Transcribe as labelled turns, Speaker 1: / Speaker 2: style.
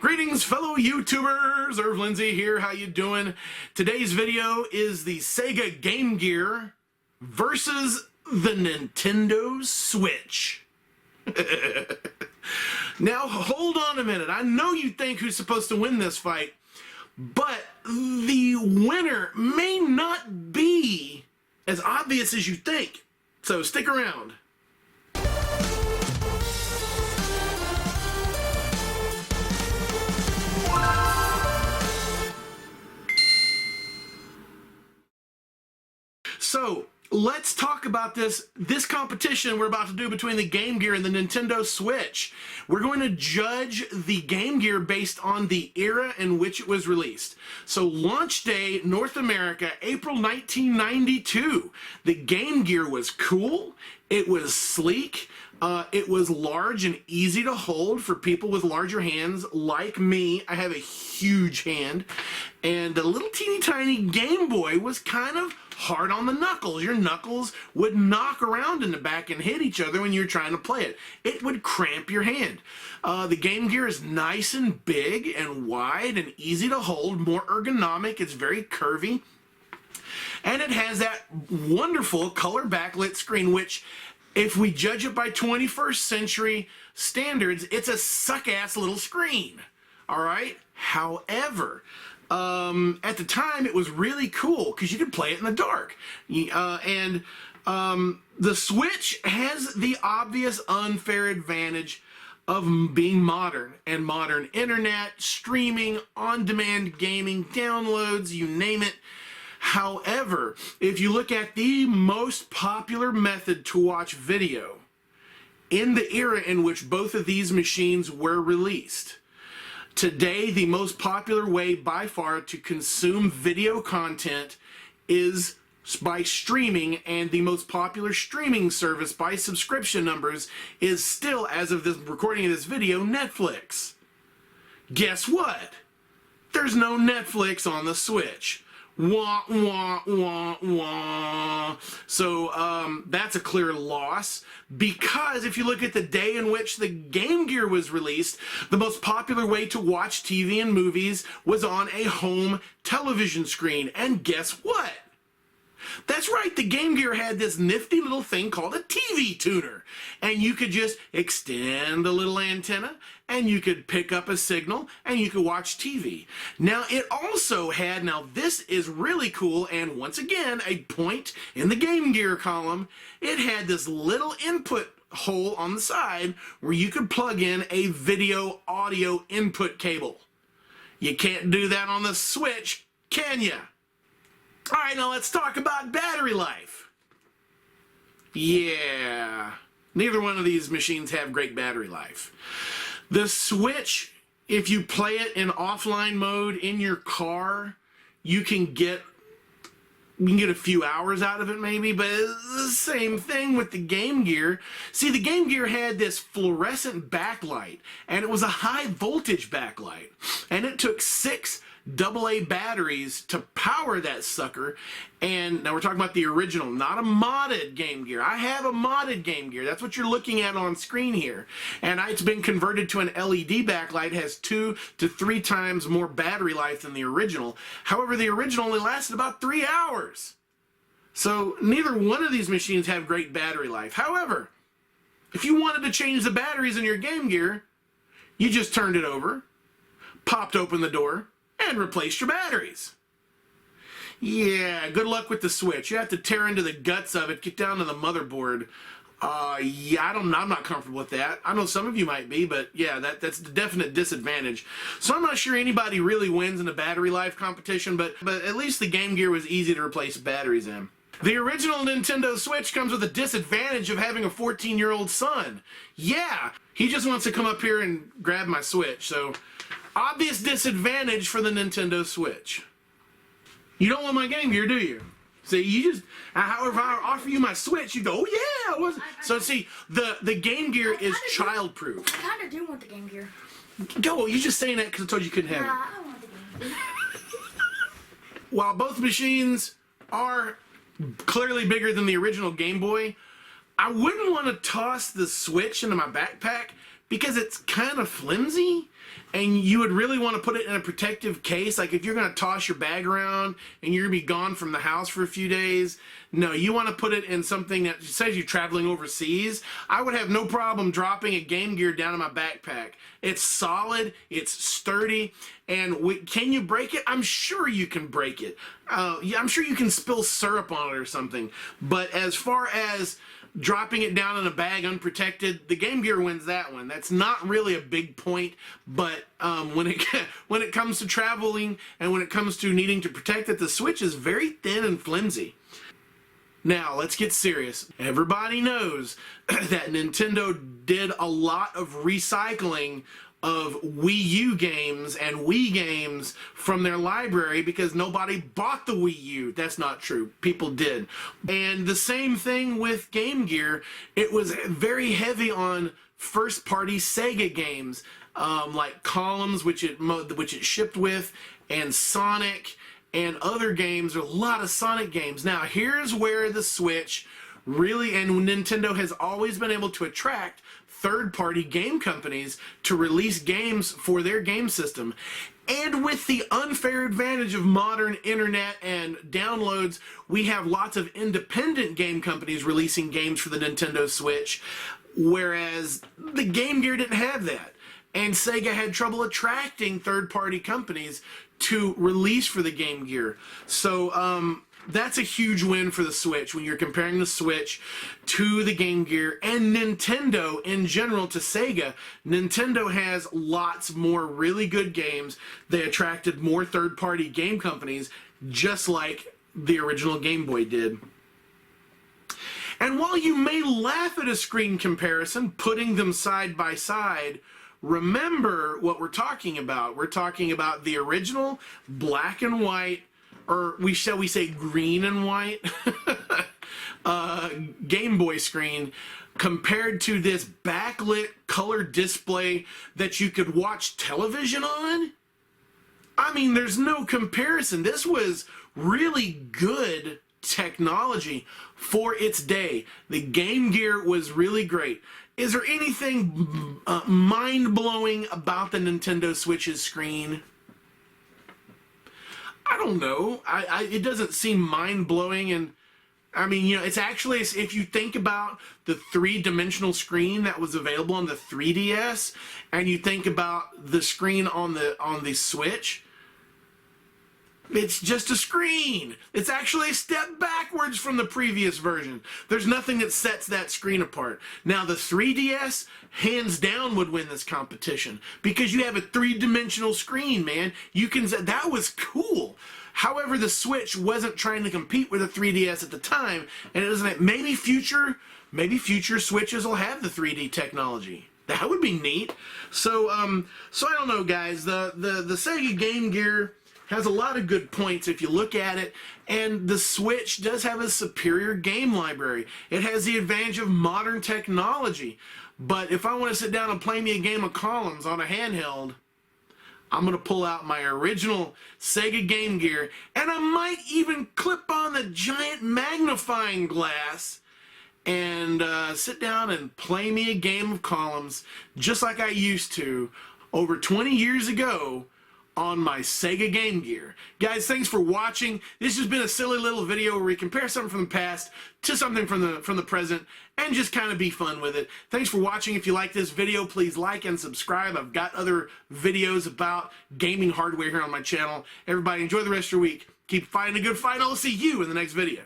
Speaker 1: Greetings, fellow YouTubers. Irv Lindsay here. How you doing? Today's video is the Sega Game Gear versus the Nintendo Switch. Now, hold on a minute. I know you think who's supposed to win this fight, but the winner may not be as obvious as you think. So stick around. So let's talk about this competition we're about to do between the Game Gear and the Nintendo Switch. We're going to judge the Game Gear based on the era in which it was released. So launch day, North America, April 1992. The Game Gear was cool, it was sleek, it was large and easy to hold for people with larger hands like me. I have a huge hand. And the little teeny tiny Game Boy was kind of hard on the knuckles. Your knuckles would knock around in the back and hit each other when you're trying to play it. It would cramp your hand. The Game Gear is nice and big and wide and easy to hold, more ergonomic. It's very curvy. And it has that wonderful color backlit screen, which, if we judge it by 21st century standards, it's a suck-ass little screen. All right? However, at the time, it was really cool because you could play it in the dark. The Switch has the obvious unfair advantage of being modern and modern internet, streaming, on-demand gaming, downloads, you name it. However, if you look at the most popular method to watch video in the era in which both of these machines were released, today, the most popular way by far to consume video content is by streaming, and the most popular streaming service by subscription numbers is still, as of this recording of this video, Netflix. Guess what? There's no Netflix on the Switch. Wah, wah, wah, wah. So that's a clear loss, because if you look at the day in which the Game Gear was released, the most popular way to watch TV and movies was on a home television screen. And guess what? That's right, the Game Gear had this nifty little thing called a TV tuner. And you could just extend the little antenna, and you could pick up a signal, and you could watch TV. Now, it also had, now this is really cool, and once again, a point in the Game Gear column, it had this little input hole on the side where you could plug in a video audio input cable. You can't do that on the Switch, can ya? All right, now let's talk about battery life. Yeah, neither one of these machines have great battery life. The Switch, if you play it in offline mode in your car, you can get a few hours out of it maybe, but it's the same thing with the Game Gear. See, the Game Gear had this fluorescent backlight, and it was a high voltage backlight, and it took 6 AA batteries to power that sucker. And now we're talking about the original, not a modded Game Gear. I have a modded Game Gear. That's what you're looking at on screen here. And it's been converted to an LED backlight. It has 2 to 3 times more battery life than the original. However, the original only lasted about 3 hours. So neither one of these machines have great battery life. However, if you wanted to change the batteries in your Game Gear, you just turned it over, popped open the door, and replace your batteries. Yeah, good luck with the Switch. You have to tear into the guts of it, get down to the motherboard. Yeah, I'm not comfortable with that. I know some of you might be, but yeah, that's a definite disadvantage. So I'm not sure anybody really wins in a battery life competition, but at least the Game Gear was easy to replace batteries in. The original Nintendo Switch comes with a disadvantage of having a 14-year-old son. Yeah, he just wants to come up here and grab my Switch, so obvious disadvantage for the Nintendo Switch. You don't want my Game Gear, do you? See, you just, however, if I offer you my Switch, you go, oh yeah. So see, the Game Gear is child-proof.
Speaker 2: I kind of do want the Game Gear.
Speaker 1: Go, you just saying that because I told you couldn't have it.
Speaker 2: I don't want the Game Gear.
Speaker 1: While both machines are clearly bigger than the original Game Boy, I wouldn't want to toss the Switch into my backpack because it's kind of flimsy, and you would really want to put it in a protective case. Like if you're going to toss your bag around and you're going to be gone from the house for a few days, no, you want to put it in something that says you're traveling overseas. I would have no problem dropping a Game Gear down in my backpack. It's solid, it's sturdy, and can you break it? I'm sure you can break it. Yeah, I'm sure you can spill syrup on it or something. But as far as dropping it down in a bag unprotected, the Game Gear wins that one. That's not really a big point, but when it comes to traveling and when it comes to needing to protect it, the Switch is very thin and flimsy. Now, let's get serious. Everybody knows that Nintendo did a lot of recycling of Wii U games and Wii games from their library because nobody bought the Wii U. That's not true. People did. And the same thing with Game Gear. It was very heavy on first-party Sega games, like Columns, which it shipped with, and Sonic, and other games. A lot of Sonic games. Now, here's where the Switch really, and Nintendo has always been able to attract third-party game companies to release games for their game system. And with the unfair advantage of modern internet and downloads, we have lots of independent game companies releasing games for the Nintendo Switch, whereas the Game Gear didn't have that. And Sega had trouble attracting third-party companies to release for the Game Gear. So that's a huge win for the Switch when you're comparing the Switch to the Game Gear and Nintendo in general to Sega. Nintendo has lots more really good games. They attracted more third-party game companies just like the original Game Boy did. And while you may laugh at a screen comparison, putting them side by side, remember what we're talking about. We're talking about the original black and white, or shall we say green and white Game Boy screen compared to this backlit color display that you could watch television on. I mean, there's no comparison. This was really good technology for its day. The Game Gear was really great. Is there anything mind-blowing about the Nintendo Switch's screen? I don't know. It doesn't seem mind-blowing, and I mean, you know, it's actually, if you think about the three-dimensional screen that was available on the 3DS, and you think about the screen on the Switch, it's just a screen. It's actually a step backwards from the previous version. There's nothing that sets that screen apart. Now, the 3DS, hands down, would win this competition because you have a three-dimensional screen, man. That was cool. However, the Switch wasn't trying to compete with the 3DS at the time, and it doesn't. Maybe future Switches will have the 3D technology. That would be neat. So I don't know, guys. The Sega Game Gear has a lot of good points if you look at it, and the Switch does have a superior game library. It has the advantage of modern technology, but if I want to sit down and play me a game of Columns on a handheld, I'm going to pull out my original Sega Game Gear, and I might even clip on the giant magnifying glass and sit down and play me a game of Columns just like I used to over 20 years ago on my Sega Game Gear. Guys, thanks for watching. This has been a silly little video where we compare something from the past to something from the present and just kind of be fun with it. Thanks for watching. If you like this video, please like and subscribe. I've got other videos about gaming hardware here on my channel. Everybody enjoy the rest of your week. Keep fighting a good fight. I'll see you in the next video.